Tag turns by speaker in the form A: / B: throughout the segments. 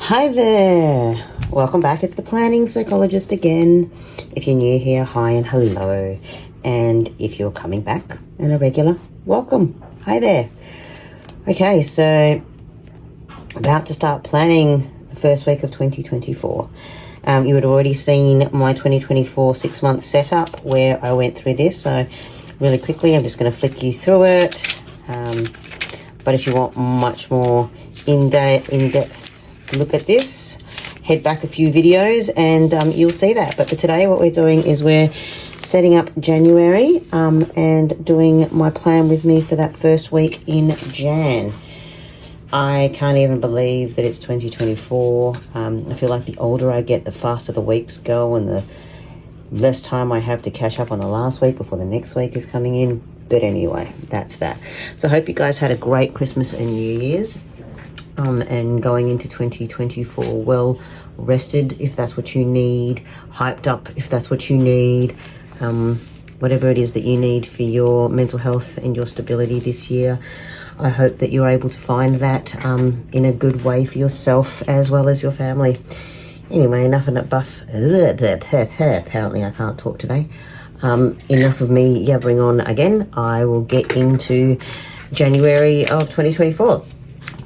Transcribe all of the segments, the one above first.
A: Hi there, welcome back. It's the Planning Psychologist again. If you're new here, hi and hello, and if you're coming back and a regular, welcome. Hi there. Okay, so about to start planning the first week of 2024. You had already seen my 2024 6-month setup where I went through this, so really quickly I'm just going to flick you through it, but if you want much more in-depth look at this, head back a few videos and you'll see that. But for today, what we're doing is we're setting up January and doing my plan with me for that first week in Jan. I can't even believe that it's 2024. I feel like the older I get, the faster the weeks go and the less time I have to catch up on the last week before the next week is coming in. But anyway, that's that. So I hope you guys had a great Christmas and New Year's. And going into 2024 well rested if that's what you need, hyped up if that's what you need, whatever it is that you need for your mental health and your stability this year. I hope that you're able to find that in a good way for yourself as well as your family. Anyway, enough of that buff. Apparently I can't talk today. Enough of me yabbering on again. I will get into January of 2024.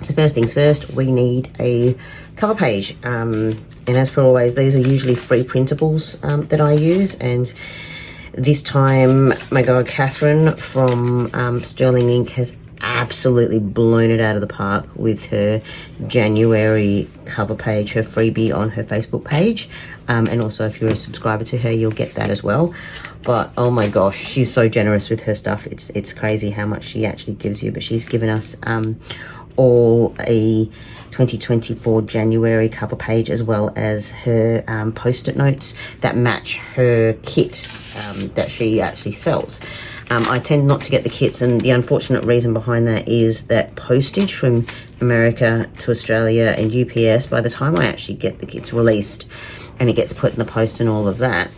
A: So first things first, we need a cover page. And as per always, these are usually free printables that I use. And this time, my girl Catherine from Sterling Ink has absolutely blown it out of the park with her January cover page, her freebie on her Facebook page. And also if you're a subscriber to her, you'll get that as well. But oh my gosh, she's so generous with her stuff. It's crazy how much she actually gives you. But she's given us all a 2024 January cover page as well as her post-it notes that match her kit that she actually sells. I tend not to get the kits, and the unfortunate reason behind that is that postage from America to Australia and UPS, by the time I actually get the kits released and it gets put in the post and all of that,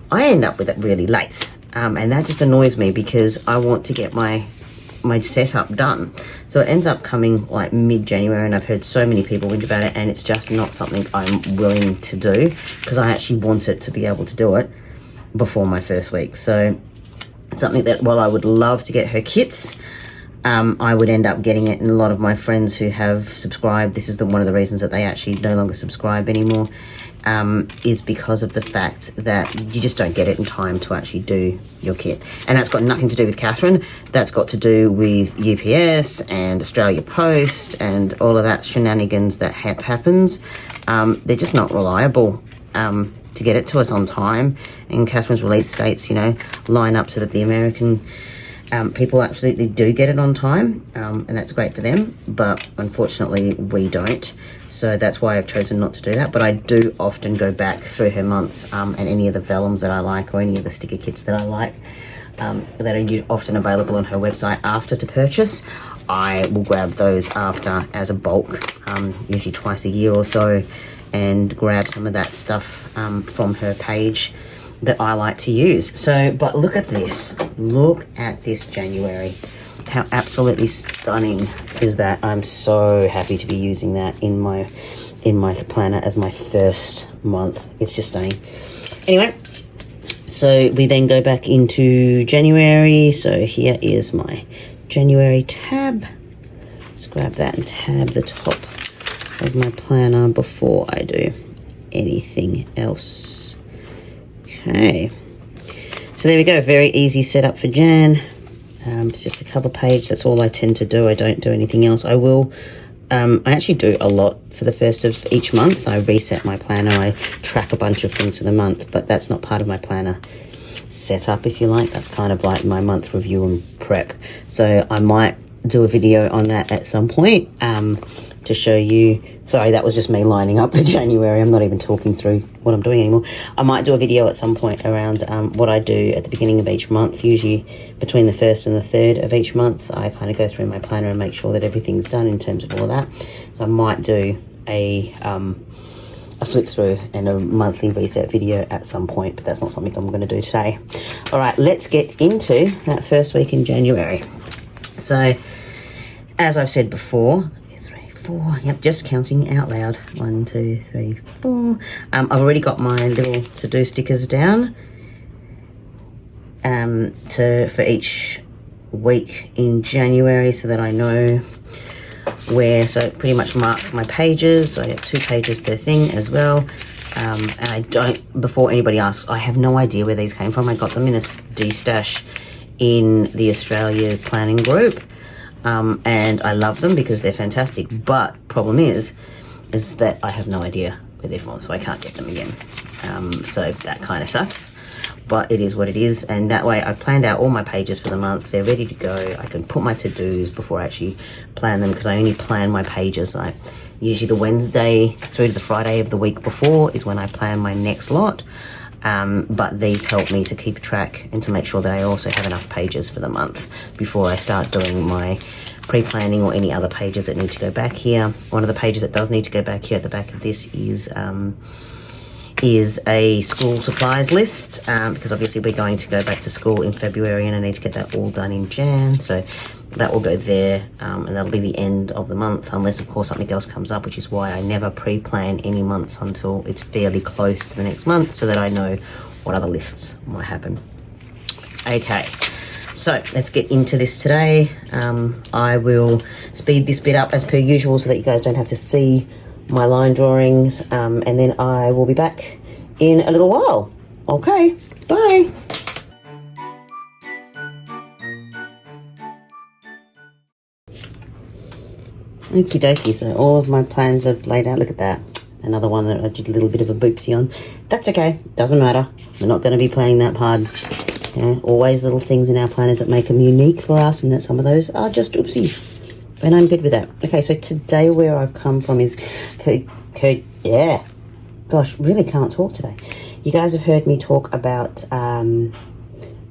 A: I end up with it really late. And that just annoys me because I want to get my setup done. So it ends up coming like mid-January, and I've heard so many people whinge about it, and it's just not something I'm willing to do because I actually want it to be able to do it before my first week. So it's something that, while I would love to get her kits, I would end up getting it, and a lot of my friends who have subscribed, this is one of the reasons that they actually no longer subscribe anymore, is because of the fact that you just don't get it in time to actually do your kit. And that's got nothing to do with Catherine. That's got to do with UPS and Australia Post and all of that shenanigans that happens. They're just not reliable to get it to us on time. And Catherine's release dates, line up so that the American people absolutely do get it on time, and that's great for them, but unfortunately we don't. So that's why I've chosen not to do that. But I do often go back through her months and any of the vellums that I like or any of the sticker kits that I like that are often available on her website after to purchase. I will grab those after as a bulk, usually twice a year or so, and grab some of that stuff from her page that I like to use. So, but look at this. Look at this January. How absolutely stunning is that? I'm so happy to be using that in my planner as my first month. It's just stunning. Anyway, so we then go back into January. So here is my January tab. Let's grab that and tab the top of my planner before I do anything else. Okay, so there we go. Very easy setup for Jan. It's just a cover page. That's all I tend to do. I don't do anything else. I actually do a lot for the first of each month. I reset my planner. I track a bunch of things for the month, but that's not part of my planner setup, if you like. That's kind of like my month review and prep. So I might do a video on that at some point to show you. Sorry, that was just me lining up the January. I'm not even talking through what I'm doing anymore. I might do a video at some point around what I do at the beginning of each month. Usually between the 1st and the 3rd of each month, I kind of go through my planner and make sure that everything's done in terms of all of that. So I might do a flip through and a monthly reset video at some point, but that's not something I'm going to do today. All right, let's get into that first week in January. So as I've said before, 4. Yep, just counting out loud. 1, 2, 3, 4. I've already got my little to-do stickers down for each week in January so that I know where, so it pretty much marks my pages. So I get 2 pages per thing as well. And I don't, before anybody asks, I have no idea where these came from. I got them in a D-stash in the Australia planning group. And I love them because they're fantastic. But problem is that I have no idea where they're from, so I can't get them again. So that kind of sucks. But it is what it is, and that way I've planned out all my pages for the month. They're ready to go. I can put my to-dos before I actually plan them, because I only plan my pages like usually the Wednesday through to the Friday of the week before is when I plan my next lot. But these help me to keep track and to make sure that I also have enough pages for the month before I start doing my pre-planning or any other pages that need to go back here. One of the pages that does need to go back here at the back of this is a school supplies list, because obviously we're going to go back to school in February and I need to get that all done in Jan, so that will go there, and that'll be the end of the month, unless of course something else comes up, which is why I never pre-plan any months until it's fairly close to the next month, so that I know what other lists might happen. Okay, so let's get into this today. I will speed this bit up as per usual so that you guys don't have to see my line drawings, and then I will be back in a little while. Okay, bye. Okie dokie, so all of my plans are laid out. Look at that. Another one that I did a little bit of a boopsie on. That's okay, doesn't matter. We're not going to be playing that hard. You know, always little things in our planners that make them unique for us, and that some of those are just oopsies. And I'm good with that. Okay, so today where I've come from is, yeah. Gosh, really can't talk today. You guys have heard me talk about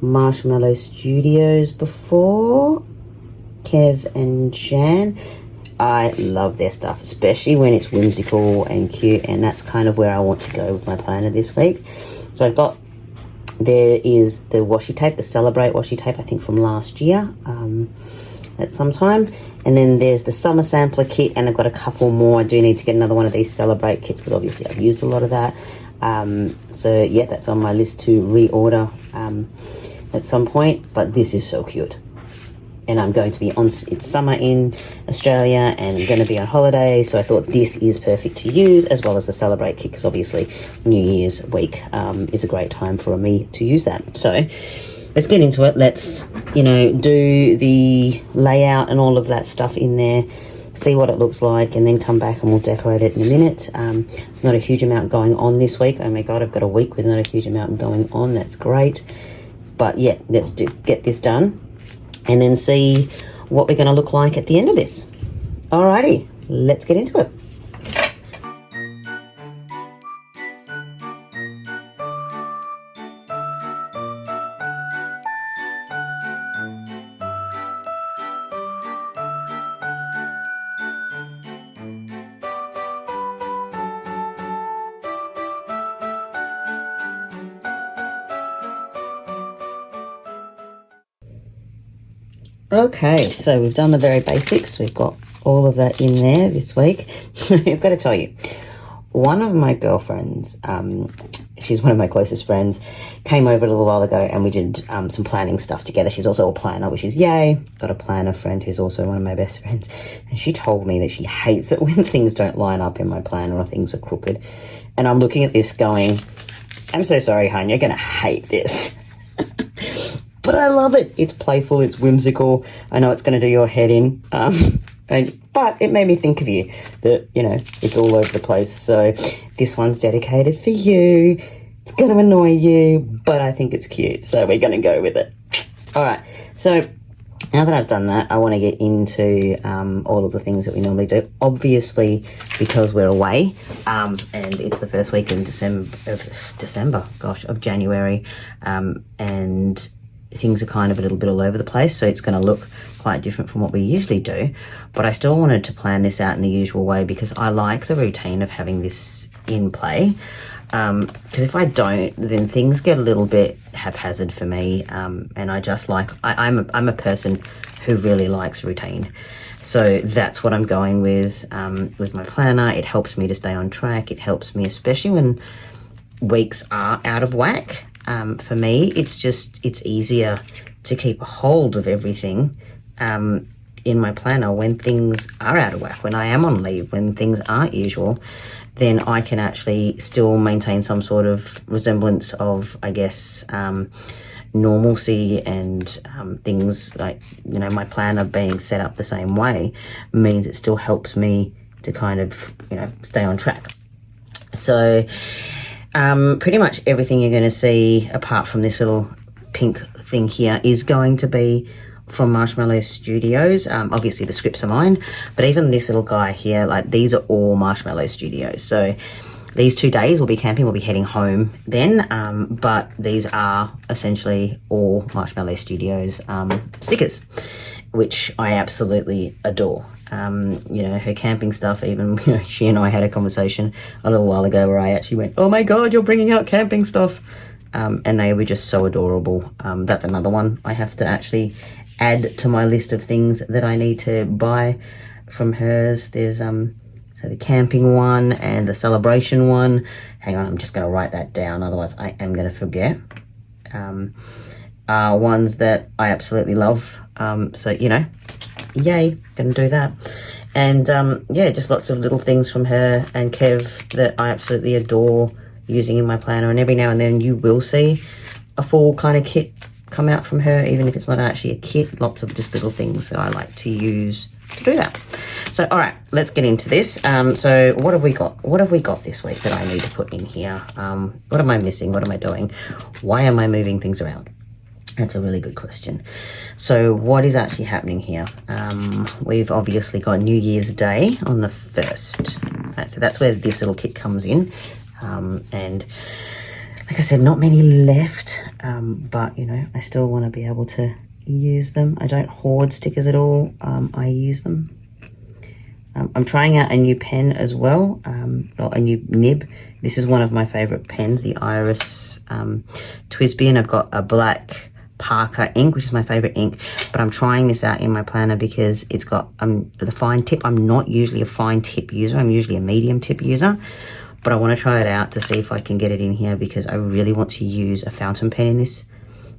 A: Marshmallow Studios before. Kev and Jan. I love their stuff, especially when it's whimsical and cute, and that's kind of where I want to go with my planner this week. So I've got, there is the washi tape, the Celebrate washi tape, I think from last year. At some time, and then there's the summer sampler kit, and I've got a couple more. I do need to get another one of these Celebrate kits because obviously I've used a lot of that, so yeah, that's on my list to reorder at some point. But this is so cute, and I'm going to be on, it's summer in Australia and I'm going to be on holiday, so I thought this is perfect to use, as well as the Celebrate kit, because obviously New Year's week is a great time for me to use that. So let's get into it. Let's, you know, do the layout and all of that stuff in there, see what it looks like, and then come back and we'll decorate it in a minute. It's not a huge amount going on this week. Oh my God, I've got a week with not a huge amount going on. That's great. But yeah, let's get this done and then see what we're going to look like at the end of this. Alrighty, let's get into it. Okay, so we've done the very basics. We've got all of that in there this week. I've got to tell you, one of my girlfriends, she's one of my closest friends, came over a little while ago and we did some planning stuff together. She's also a planner, which is yay. Got a planner friend who's also one of my best friends. And she told me that she hates it when things don't line up in my planner or things are crooked. And I'm looking at this going, I'm so sorry, hon, you're going to hate this. But I love it. It's playful, it's whimsical. I know it's going to do your head in. But it made me think of you, that, you know, it's all over the place. So this one's dedicated for you. It's going to annoy you, but I think it's cute. So we're going to go with it. All right. So now that I've done that, I want to get into all of the things that we normally do. Obviously, because we're away, and it's the first week in January, and things are kind of a little bit all over the place, so it's going to look quite different from what we usually do. But I still wanted to plan this out in the usual way because I like the routine of having this in play. Because if I don't, then things get a little bit haphazard for me, and I just like, I'm a person who really likes routine. So that's what I'm going with my planner. It helps me to stay on track. It helps me, especially when weeks are out of whack. For me, it's easier to keep a hold of everything in my planner when things are out of whack, when I am on leave, when things aren't usual. Then I can actually still maintain some sort of resemblance of, I guess, normalcy, and things like, you know, my planner being set up the same way means it still helps me to kind of, you know, stay on track. So pretty much everything you're going to see apart from this little pink thing here is going to be from Marshmallow Studios. Obviously the scripts are mine, but even this little guy here, like, these are all Marshmallow Studios. So these 2 days we'll be camping, we'll be heading home then, but these are essentially all Marshmallow Studios stickers, which I absolutely adore. You know, her camping stuff, even, you know, she and I had a conversation a little while ago where I actually went, oh my God, you're bringing out camping stuff. And they were just so adorable. That's another one I have to actually add to my list of things that I need to buy from hers. There's so the camping one and the celebration one. Hang on, I'm just going to write that down, otherwise I am going to forget. Are ones that I absolutely love. So, you know, yay, gonna do that. And yeah, just lots of little things from her and Kev that I absolutely adore using in my planner. And every now and then you will see a full kind of kit come out from her, even if it's not actually a kit. Lots of just little things that I like to use to do that. So, all right, let's get into this. So what have we got? What have we got this week that I need to put in here? What am I missing? What am I doing? Why am I moving things around? That's a really good question. So what is actually happening here? We've obviously got New Year's Day on the 1st. Right, so that's where this little kit comes in. And like I said, not many left, but, you know, I still want to be able to use them. I don't hoard stickers at all. I use them. I'm trying out a new pen as well, a new nib. This is one of my favorite pens, the Iris TWSBI, and I've got a black Parker ink, which is my favorite ink, but I'm trying this out in my planner because it's got the fine tip. I'm not usually a fine tip user. I'm usually a medium tip user, but I want to try it out to see if I can get it in here because I really want to use a fountain pen in this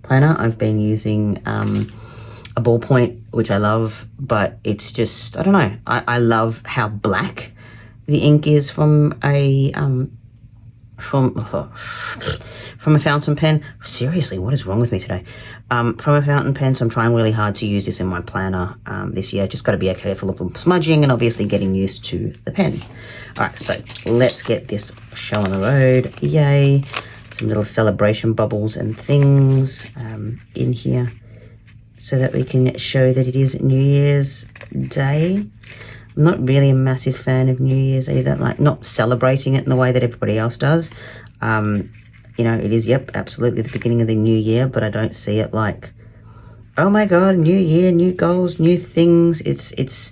A: planner. I've been using a ballpoint, which I love, but it's just, I don't know. I love how black the ink is from a from a fountain pen. Seriously, what is wrong with me today? From a fountain pen, so I'm trying really hard to use this in my planner this year. Just got to be careful of the smudging and obviously getting used to the pen. All right, so let's get this show on the road. Yay. Some little celebration bubbles and things in here so that we can show that it is New Year's Day. I'm not really a massive fan of New Year's either, like not celebrating it in the way that everybody else does. You know, it is, yep, absolutely the beginning of the new year, but I don't see it like, oh my God, new year, new goals, new things. It's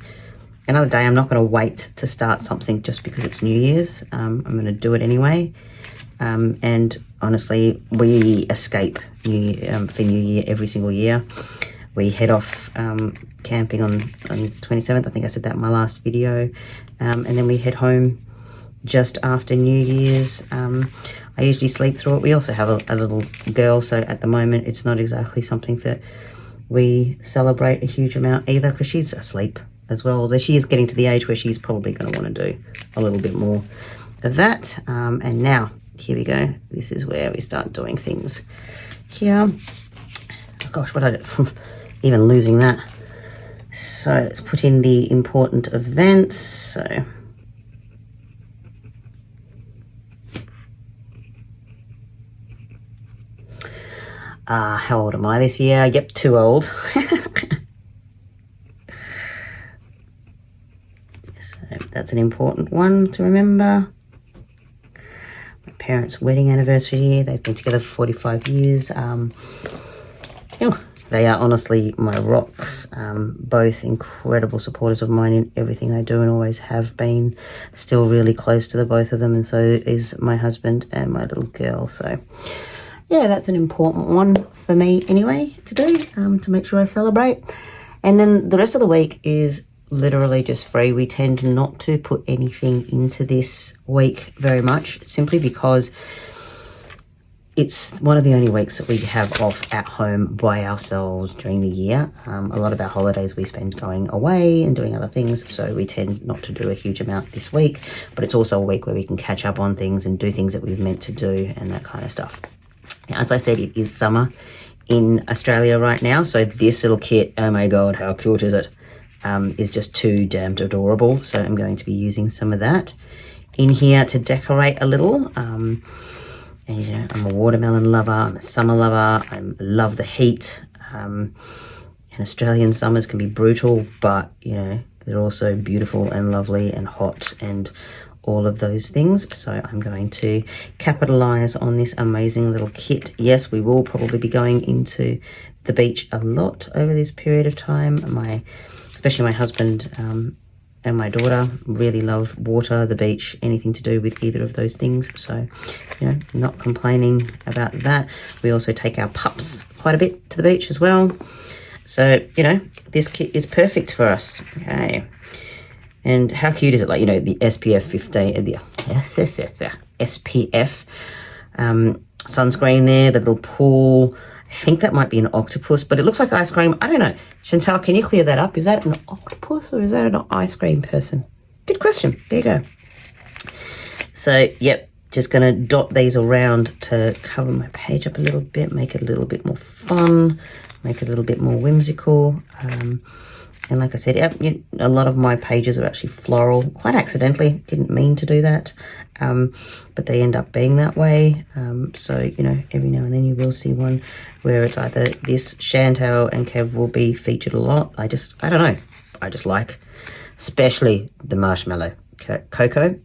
A: another day. I'm not going to wait to start something just because it's New Year's. I'm going to do it anyway. And honestly, we escape for New Year every single year. We head off camping on 27th. I think I said that in my last video. And then we head home just after New Year's. I usually sleep through it. We also have a little girl, so at the moment it's not exactly something that we celebrate a huge amount either because she's asleep as well. Although she is getting to the age where she's probably going to want to do a little bit more of that. And now, here we go. This is where we start doing things here. Oh gosh, what I did from even losing that. So let's put in the important events. So how old am I this year? Yep, too old. So that's an important one to remember. My parents' wedding anniversary. They've been together for 45 years. They are honestly my rocks. Both incredible supporters of mine in everything I do and always have been. Still really close to the both of them, and so is my husband and my little girl. So yeah, that's an important one for me anyway to do, to make sure I celebrate. And then the rest of the week is literally just free. We tend not to put anything into this week very much, simply because it's one of the only weeks that we have off at home by ourselves during the year. A lot of our holidays we spend going away and doing other things, so we tend not to do a huge amount this week, but it's also a week where we can catch up on things and do things that we've meant to do and that kind of stuff. Now, as I said, it is summer in Australia right now, so this little kit, oh my god, how cute is it, is just too damned adorable. So I'm going to be using some of that in here to decorate a little. And, you know, I'm a watermelon lover, I'm a summer lover, I love the heat. And Australian summers can be brutal, but, you know, they're also beautiful and lovely and hot and all of those things. So I'm going to capitalize on this amazing little kit. Yes, we will probably be going into the beach a lot over this period of time. Especially my husband and my daughter really love water, the beach, anything to do with either of those things. So, you know, not complaining about that. We also take our pups quite a bit to the beach as well. So, you know, this kit is perfect for us. Okay. And how cute is it? Like, you know, the SPF 15, the SPF sunscreen there, the little pool. I think that might be an octopus, but it looks like ice cream. I don't know. Chantal, can you clear that up? Is that an octopus or is that an ice cream person? Good question. There you go. So, yep, just going to dot these around to cover my page up a little bit, make it a little bit more fun, make it a little bit more whimsical. And like I said, a lot of my pages are actually floral, quite accidentally. Didn't mean to do that, but they end up being that way. So, you know, every now and then you will see one where it's either this. Chantal and Kev will be featured a lot. I don't know. I just like, especially the marshmallow Coco.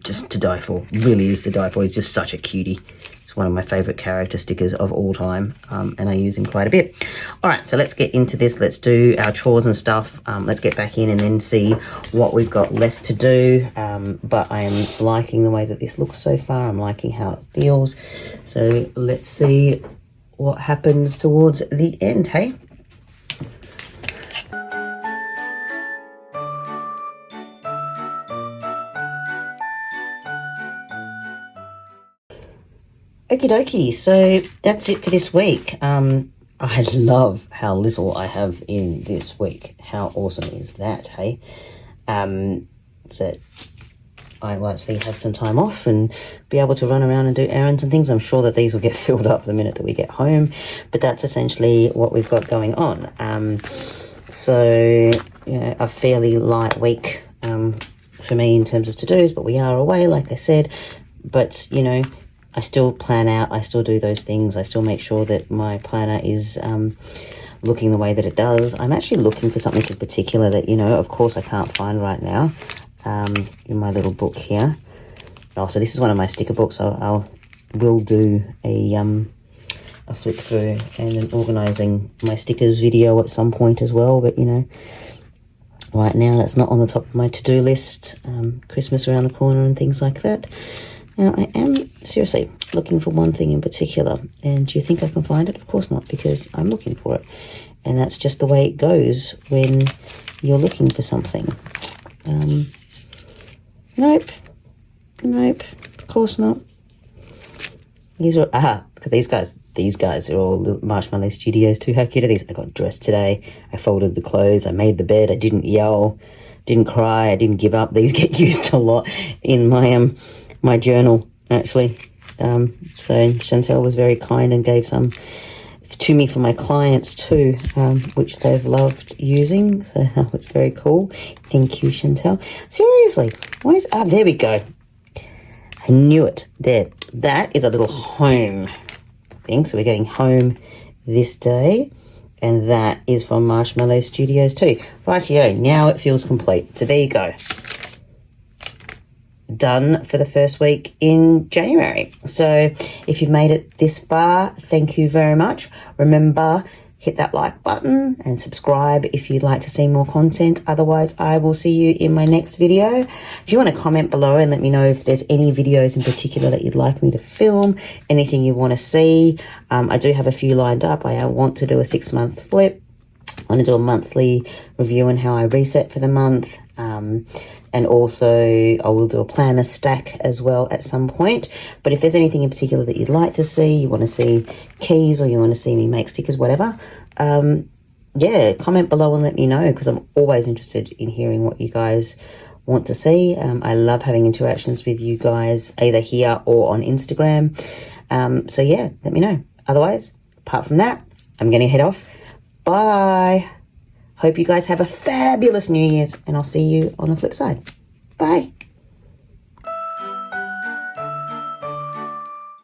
A: Just to die for. Really is to die for. He's just such a cutie. It's one of my favorite character stickers of all time, and I use him quite a bit. All right, so let's get into this. Let's do our chores and stuff. Let's get back in and then see what we've got left to do. But I am liking the way that this looks so far. I'm liking how it feels. So let's see what happens towards the end, hey? Okie dokie, so that's it for this week. I love how little I have in this week. How awesome is that, hey? So I will actually have some time off and be able to run around and do errands and things. I'm sure that these will get filled up the minute that we get home, but that's essentially what we've got going on. So, you know, a fairly light week for me in terms of to-dos, but we are away, like I said. But, you know, I still plan out, I still do those things, I still make sure that my planner is looking the way that it does. I'm actually looking for something in particular that, you know, of course I can't find right now in my little book here. Also, this is one of my sticker books, so I will do a flip through and an organising my stickers video at some point as well, but, you know, right now that's not on the top of my to-do list. Christmas around the corner and things like that. Now, I am seriously looking for one thing in particular, and do you think I can find it? Of course not, because I'm looking for it, and that's just the way it goes when you're looking for something. Nope, of course not. These are, look at these guys. These guys are all Marshmallow Studios too. How cute are these? I got dressed today, I folded the clothes, I made the bed, I didn't yell, didn't cry, I didn't give up. These get used a lot in my journal, actually. So Chantal was very kind and gave some to me for my clients too, which they've loved using. So that was very cool. Thank you, Chantal. Seriously, why is... there we go. I knew it. There. That is a little home thing. So we're getting home this day. And that is from Marshmallow Studios too. Rightio, now it feels complete. So there you go. Done for the first week in January. So if you've made it this far, thank you very much. Remember, hit that like button and subscribe if you'd like to see more content. Otherwise, I will see you in my next video. If you want to comment below and let me know if there's any videos in particular that you'd like me to film, anything you want to see. I do have a few lined up. I want to do a 6-month flip. want to do a monthly review on how I reset for the month. And also I will do a planner stack as well at some point. But if there's anything in particular that you'd like to see, you want to see keys, or you want to see me make stickers, whatever, yeah, comment below and let me know, because I'm always interested in hearing what you guys want to see. I love having interactions with you guys, either here or on Instagram. So yeah, let me know. Otherwise, apart from that, I'm going to head off. Bye. Hope you guys have a fabulous New Year's, and I'll see you on the flip side. Bye.